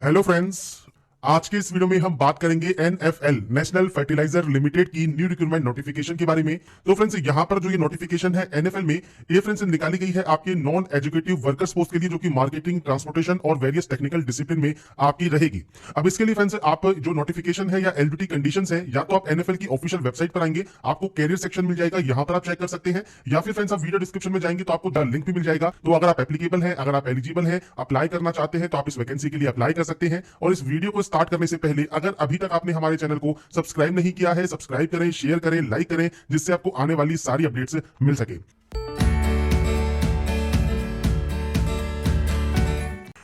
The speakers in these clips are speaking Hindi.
हेलो फ्रेंड्स, आज के इस वीडियो में हम बात करेंगे एनएफएल नेशनल फर्टिलाइजर लिमिटेड की न्यू रिक्रूटमेंट नोटिफिकेशन के बारे में। तो फ्रेंड्स, यहां पर जो ये नोटिफिकेशन है एनएफएल में, ये फ्रेंड्स निकाली गई है आपके नॉन एजुकेटिव वर्कर्स पोस्ट के लिए, जो कि मार्केटिंग, ट्रांसपोर्टेशन और वेरियस टेक्निकल डिसिप्लिन में आपकी रहेगी। अब इसके लिए फ्रेंड्स, आप जो नोटिफिकेशन है या एलबीटी कंडीशंस है, या तो आप एनएफएल की ऑफिशियल वेबसाइट पर आएंगे, आपको कैरियर सेक्शन मिल जाएगा, यहां पर आप चेक कर सकते हैं, या फिर फ्रेंड्स आप वीडियो डिस्क्रिप्शन में जाएंगे तो आपको लिंक भी मिल जाएगा। तो अगर आप एप्लीकेबल है, अगर आप एलिजिबल है, अप्लाई करना चाहते हैं, तो आप इस वैकेंसी के लिए अप्लाई कर सकते हैं। और इस वीडियो को स्टार्ट करने से पहले अगर अभी तक आपने हमारे चैनल को सब्सक्राइब नहीं किया है, सब्सक्राइब करें, शेयर करें, लाइक करें, जिससे आपको आने वाली सारी अपडेट्स मिल सके।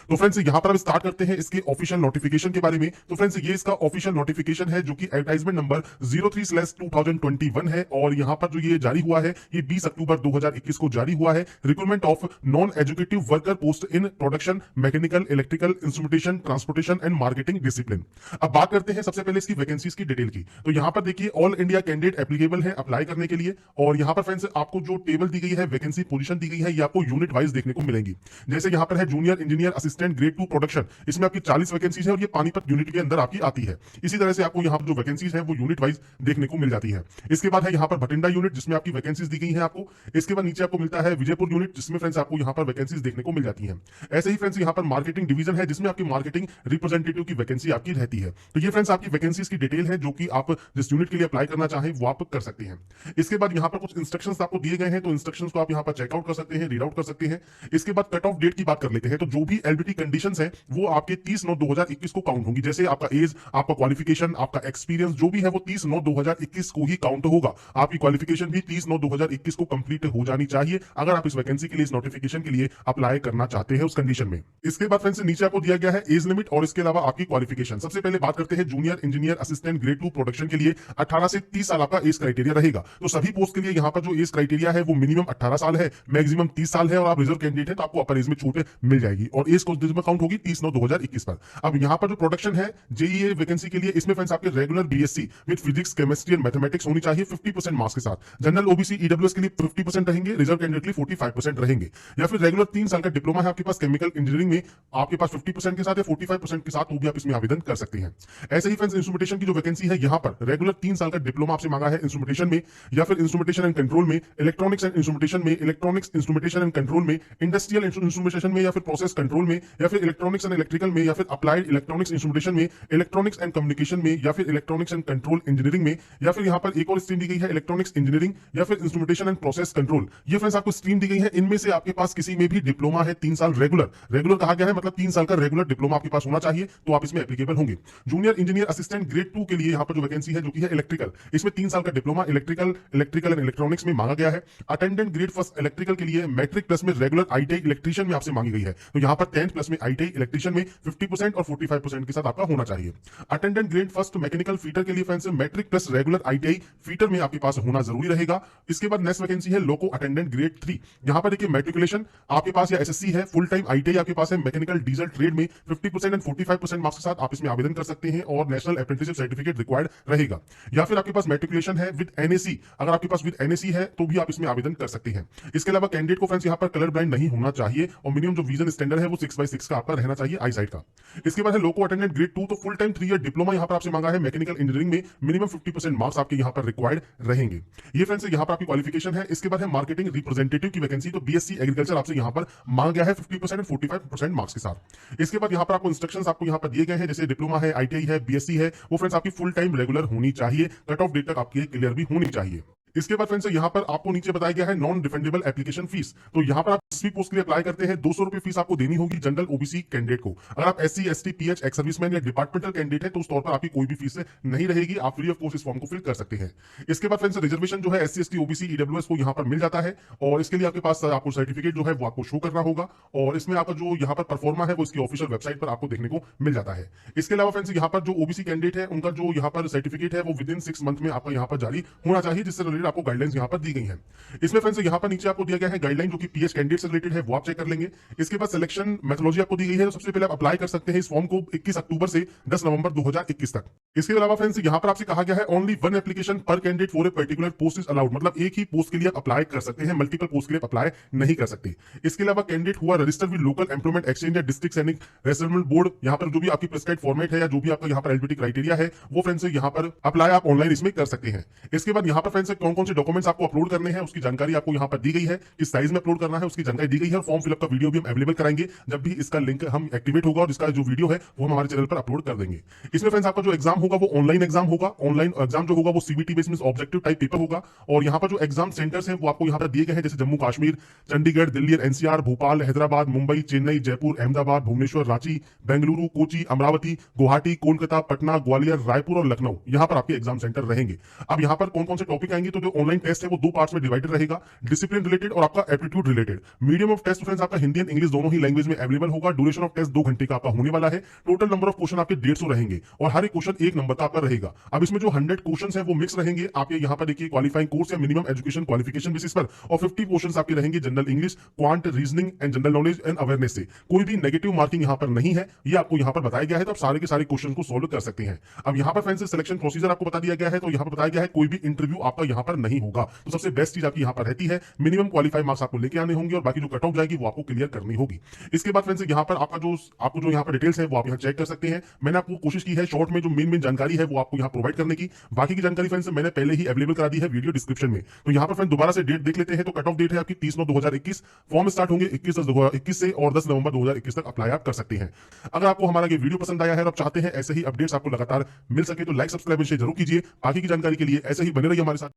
तो फ्रेंड्स, यहां पर अब स्टार्ट करते हैं इसके ऑफिशियल नोटिफिकेशन के बारे में। तो फ्रेंड्स, ये इसका ऑफिशियल नोटिफिकेशन है, जो कि एडवर्टाइजमेंट नंबर 03/2021 है, और यहां पर जो ये जारी हुआ है, ये 20 अक्टूबर 2021 को जारी हुआ है। Recruitment of non educative worker post in production, mechanical, electrical, instrumentation, transportation and marketing discipline. अब बात करते हैं सबसे पहले इसकी वैकेंसीज की डिटेल की। तो यहां पर देखिए, ऑल इंडिया कैंडिडेट एप्लीकेबल है अप्लाई करने के लिए। और यहां पर फ्रेंड्स, आपको जो टेबल दी गई है, वैकेंसी पोजीशन दी गई है, ये आपको यूनिट वाइज देखने को मिलेंगी। जैसे यहां पर है junior engineer assistant grade 2 production, इसमें आपकी 40 वैकेंसीज है, और ये पानीपत यूनिट के अंदर आपकी आती है। इसी तरह से आपको यहाँ पर जो वैकेंसीज है वो यूनिट वाइज देखने को मिल जाती है। इसके बाद है यहाँ पर भटिंडा यूनिट, जिसमें आपकी वैकेंसीज दी गई है आपको। इसके बाद नीचे आपको मिलता है विजयपुर यूनिट, जिसमें फ्रेंड्स आपको यहाँ पर वैकेंसीज देखने को मिल जाती है। ऐसे ही फ्रेंड्स, यहाँ पर मार्केटिंग डिवीजन है, जिसमें आपकी मार्केटिंग रिप्रेजेंटेटिव की वैकेंसी आपकी रहती है। तो ये फ्रेंड्स आपकी वैकेंसीज की डिटेल है, जो कि आप जिस यूनिट के लिए अप्लाई करना चाहें वो आप कर सकते हैं। इसके बाद यहाँ पर कुछ इंस्ट्रक्शंस आपको दिए गए हैं, तो इंस्ट्रक्शंस को आप यहाँ पर चेकआउट कर सकते हैं, रीड आउट कर सकते हैं। इसके बाद कट ऑफ डेट की बात कर लेते हैं। तो जो भी एलबीटी कंडीशंस है वो आपके 30/9/2021 को काउंट होंगी। जैसे आपका एज, आपका क्वालिफिकेशन, आपका एक्सपीरियंस जो भी है वो 30/9/2021 को ही काउंट होगा। आपकी क्वालिफिकेशन भी 30/9/2021 को कंप्लीट हो जानी चाहिए, अगर आप इस वैकेंसी के लिए, इस नोटिफिकेशन के लिए अप्लाई करना चाहते हैं उस कंडीशन में। इसके बाद फ्रेंड्स, नीचे आपको दिया गया है एज लिमिट और इसके अलावा आपकी क्वालिफिकेशन। सबसे पहले बात करते हैं junior engineer assistant grade 2 production के लिए 18 से 30 साल आपका एज क्राइटेरिया रहेगा। तो सभी पोस्ट के लिए यहाँ पर जो एज क्राइटेरिया है वो मिनिमम 18 साल है, मैक्सिमम 30 साल है, और आप रिजर्व कैंडिडेट है तो आपको अपर एज में छूट मिल जाएगी, और एज को काउंट होगी 30/9/2021 पर। अब यहाँ पर जो प्रोडक्शन है जेईई वैकेंसी के लिए, इसमें फ्रेंड्स आपके regular BSc with physics, chemistry and mathematics होनी चाहिए 50% मार्क्स के साथ। जनरल ओबीसी ईडब्ल्यूएस के लिए 50% रहेंगे, रिजर्व कैंडिडेट के लिए 45% रहेंगे। या फिर रेगुलर 3 साल का डिप्लोमा है आपके पास केमिकल इंजीनियरिंग में, आपके पास 50% के साथ या 45% के साथ, तो भी आप इसमें आवेदन कर सकते हैं। ऐसे ही फ्रेंड्स, इंस्ट्रूमेंटेशन की जो वैकेंसी है, यहाँ पर रेगुलर 3 साल का डिप्लोमा आपसे मांगा है इंस्ट्रूमेंटेशन में, या फिर इंस्ट्रूमेंटेशन एंड कंट्रोल में, इलेक्ट्रॉनिक्स एंड इंस्ट्रूमेंटेशन में, इलेक्ट्रॉनिक्स इंस्ट्रूमेंटेशन एंड कंट्रोल में, इंडस्ट्रियल इंस्ट्रूमेंटेशन में, या फिर प्रोसेस कंट्रोल में, या फिर इलेक्ट्रॉनिक्स एंड इलेक्ट्रिकल में, या फिर अप्लाइड इलेक्ट्रॉनिक्स इंस्ट्रूमेंटेशन में, इलेक्ट्रॉनिक्स एंड कम्युनिकेशन में, या फिर इलेक्ट्रॉनिक्स एंड कंट्रोल इंजीनियरिंग में, या फिर यहाँ पर एक और स्ट्रीम दी गई है इलेक्ट्रॉनिक्स इंजीनियरिंग, या फिर इंस्ट्रूमेंटेशन एंड प्रोसेस कंट्रोल। ये फ्रेंड्स आपको स्ट्रीम दी गई है, इनमें से आपके पास किसी में भी डिप्लोमा है 3 साल रेगुलर कहा गया है, मतलब 3 साल का रेगुलर डिप्लोमा आपके पास होना चाहिए, तो आप इसमें एप्लीकेबल होंगे। जूनियर इंजीनियर असिस्टेंट ग्रेड 2 के लिए यहाँ पर जो वैकेंसी है, जो कि है इलेक्ट्रिकल, इसमें 3 साल का डिप्लोमा इलेक्ट्रिकल एंड इलेक्ट्रॉनिक्स में मांगा गया है। अटेंडेंट ग्रेड फर्स्ट इलेक्ट्रिकल के लिए मैट्रिक प्लस में रेगुलर आईटीआई इलेक्ट्रीशियन में आपसे मांगी गई है, तो यहाँ पर 10th प्लस में आईटीआई इलेक्ट्रीशियन में 50% और 45% के साथ आपका होना चाहिए। Attendant grade first mechanical fitter के लिए friends, matric plus regular ITI fitter में आपके पास होना जरूरी रहेगा। इसके बाद नेक्स्ट वैकेंसी है लोको अटेंडेंट ग्रेड 3। यहाँ पर देखिए, मैट्रिकुलेशन आपके पास या एसएससी है, फुल टाइम आईटीआई आपके पास है, मैकेनिकल डीजल ट्रेड में 50% एंड 45% मार्क्स के साथ आप इसमें आवेदन कर सकते हैं, और नेशनल अप्रेंटिसशिप सर्टिफिकेट रिक्वायर्ड रहेगा। या फिर आपके पास मैट्रिकुलेशन है विद एनएसी, अगर आपके पास विद एनएसी है तो भी आप इसमें आवेदन कर सकते हैं। इसके अलावा कैंडिडेट को फ्रेंड्स यहाँ पर कलर ब्लाइंड नहीं होना चाहिए, और मिनिमम जो विजन स्टैंडर्ड है वो 6/6 का आपका रहना चाहिए आई साइड का। इसके बाद है लोको अटेंडेंट ग्रेड 2, तो फुल टाइम 3 ईयर डिप्लोमा यहाँ पर आपसे मांगा है मैकेनिकल इंजीनियरिंग में, मिनिमम 50% मार्क्स आपके यहाँ पर रिक्वायर्ड रहेंगे। ये फ्रेंड्स यहाँ पर आपकी क्वालिफिकेशन है। इसके बाद है मार्केटिंग रिप्रेजेंटेटिव की वैकेंसी, तो बीएससी एग्रीकल्चर आपसे यहाँ पर मांगा गया है 50% एंड 45% मार्क्स के साथ। इसके बाद यहाँ पर आपको इंस्ट्रक्शंस आपको यहाँ पर दिए गए हैं, जैसे डिप्लोमा है, आईटीआई है, बीएससी है, वो फ्रेंड्स आपकी फुल टाइम रेगुलर होनी चाहिए, कट ऑफ डेट तक आपकी क्लियर भी होनी चाहिए। इसके बाद फ्रेंड्स, यहाँ पर आपको नीचे बताया गया है नॉन रिफंडेबल एप्लीकेशन फीस। तो यहाँ पर आप किसी पोस्ट के लिए अप्लाई करते हैं 200 रुपए फीस आपको देनी होगी जनरल ओबीसी कैंडिडेट को। अगर आप SC, ST, pH, ex serviceman या डिपार्टमेंटल कैंडिडेट है, तो उस तौर पर आपकी कोई भी फीस नहीं रहेगी, आप फ्री ऑफ कॉस्ट इस फॉर्म को फिल कर सकते हैं। इसके बाद फ्रेंड्स, रिजर्वेशन जो है एससी, एसटी, ओबीसी, ईडब्ल्यूएस को यहाँ पर मिल जाता है, और इसके लिए आपके पास आपको सर्टिफिकेट जो है वो आपको शो करना होगा, और इसमें आपका जो यहाँ पर परफॉर्मा है वो इसकी ऑफिशियल वेबसाइट पर आपको देखने को मिल जाता है। इसके अलावा फ्रेंड्स, यहाँ पर जो ओबीसी कैंडिडेट है उनका जो यहाँ पर सर्टिफिकेट है वो विद इन 6 मंथ में आपका यहाँ पर जारी होना चाहिए, जिससे रिलेटेड आपको गाइडलाइंस यहाँ पर दी गई है। इसमें फ्रेंड्स यहाँ पर नीचे आपको दिया गया है गाइडलाइन जो कि पीएच कैंडिडेट से रिलेटेड है, वो आप चेक कर लेंगे। इसके बाद सिलेक्शन मेथोलॉजी आपको दी गई है, तो सबसे पहले आप अप्लाई कर सकते हैं इस फॉर्म को 21 अक्टूबर से 10 नवंबर 2021 तक। इसके अलावा फ्रेंड्स यहाँ पर आपसे कहा गया है ओनली वन एप्लीकेशन पर candidate for a particular post is allowed, मतलब एक ही पोस्ट के लिए आप अप्लाई कर सकते हैं, मल्टीपल पोस्ट के लिए अप्लाई नहीं कर सकते। इसके अलावा कैंडिडेट हुआ registered with local employment exchange या डिस्ट्रिक्ट सैनिक रेजिडेंट बोर्ड, यहाँ पर जो भी आपकी प्रिस्क्राइब्ड फॉर्मेट है या जो भी आपका यहाँ पर एलिजिबिलिटी क्राइटेरिया है वो फ्रेंड्स यहाँ पर अप्लाई आप ऑनलाइन इसमें कर सकते हैं। इसके बाद यहाँ पर फ्रेंड्स कौन कौन से डॉक्यूमेंट्स आपको अपलोड करने हैं उसकी जानकारी आपको यहाँ पर दी गई है, किस साइज में अपलोड करना है उसकी जानकारी दी गई है, और फॉर्म फिलअप का वीडियो भी हम अवेलेबल कराएंगे जब भी इसका लिंक हम एक्टिवेट होगा, और इसका जो वीडियो है वो हम हमारे चैनल पर अपलोड कर देंगे। इसमें फ्रेंड्स आपका जो एग्जाम होगा वो ऑनलाइन एग्जाम होगा। ऑनलाइन एग्जाम जो होगा वो CBT based means objective type paper होगा, और यहाँ पर जो एग्जाम सेंटर्स हैं वो आपको यहाँ पर दिए गए हैं, जैसे जम्मू कश्मीर, चंडीगढ़, दिल्ली, एनसीआर, भोपाल, हैदराबाद, मुंबई, चेन्नई, जयपुर, अहमदाबाद, भुवनेश्वर, रांची, बेंगलुरु, कोची, अमरावती, गुवाहाटी, कोलकाता, पटना, ग्वालियर, रायपुर और लखनऊ, यहाँ पर आपके एग्जाम सेंटर रहेंगे। अब यहाँ पर कौन कौन से टॉपिक आएंगे, तो जो ऑनलाइन टेस्ट है वो दो पार्ट्स में डिवाइडेड रहेगा, डिसिप्लिन रिलेटेड और आपका aptitude related. Medium of test friends आपका हिंदी एंड इंग्लिश दोनों ही लैंग्वेज में अवेलेबल होगा। ड्यूरेशन ऑफ टेस्ट 2 घंटे का आपका होने वाला है। टोटल नंबर ऑफ क्वेश्चन आपके 150 रहेंगे और हर एक क्वेश्चन 1 नंबर का आपका रहेगा। अब इसमें जो 100 क्वेश्चन है वो मिक्स रहेंगे, आप ये यहाँ पर देखिए क्वालिफाइंग कोर्स या मिनिमम एजुकेशन क्वालिफिकेशन बेसिस पर, और 50 क्वेश्चन आपके रहेंगे general English, quant, reasoning and general knowledge and awareness से। कोई भी नेगेटिव मार्किंग यहाँ पर नहीं है, ये आपको यहाँ पर बताया गया है, तो आप सारे के सारे क्वेश्चन को सोल्व कर सकते हैं। अब यहाँ पर फ्रेंड्स सिलेक्शन प्रोसीजर आपको बता दिया गया है, तो यहाँ पर बताया गया है कोई भी इंटरव्यू आपका यहाँ पर नहीं होगा। तो सबसे बेस्ट चीज आपकी यहाँ पर रहती है मिनिमम क्वालिफाई मार्क्स आपको लेके आने होंगे और बाकी जो कट ऑफ जाएगी वो आपको क्लियर करनी होगी। इसके बाद फ्रेंड्स यहाँ पर आपको जो यहाँ पर डिटेल्स है वो आप यहाँ चेक कर सकते हैं। मैंने आपको कोशिश की है शॉर्ट में जो मेन जानकारी है वो आपको यहाँ प्रोवाइड करने की, बाकी की जानकारी फ्रेंड्स मैंने पहले ही अवेलेबल करा दी है वीडियो डिस्क्रिप्शन में। तो यहाँ पर फ्रेंड दोबारा से डेट देख लेते हैं, तो कट ऑफ डेट है आपकी 30/9/2021, फॉर्म स्टार्ट होंगे 21/10/2021 से और 10 नवंबर 2021 तक अप्लाई आप कर सकते हैं। अगर आपको हमारा ये वीडियो पसंद आया है और आप चाहते हैं ऐसे ही अपडेट्स आपको लगातार मिल सके तो लाइक, सब्सक्राइब, शेयर जरूर कीजिए। बाकी की जानकारी के लिए ऐसे ही बने रहिए हमारे साथ।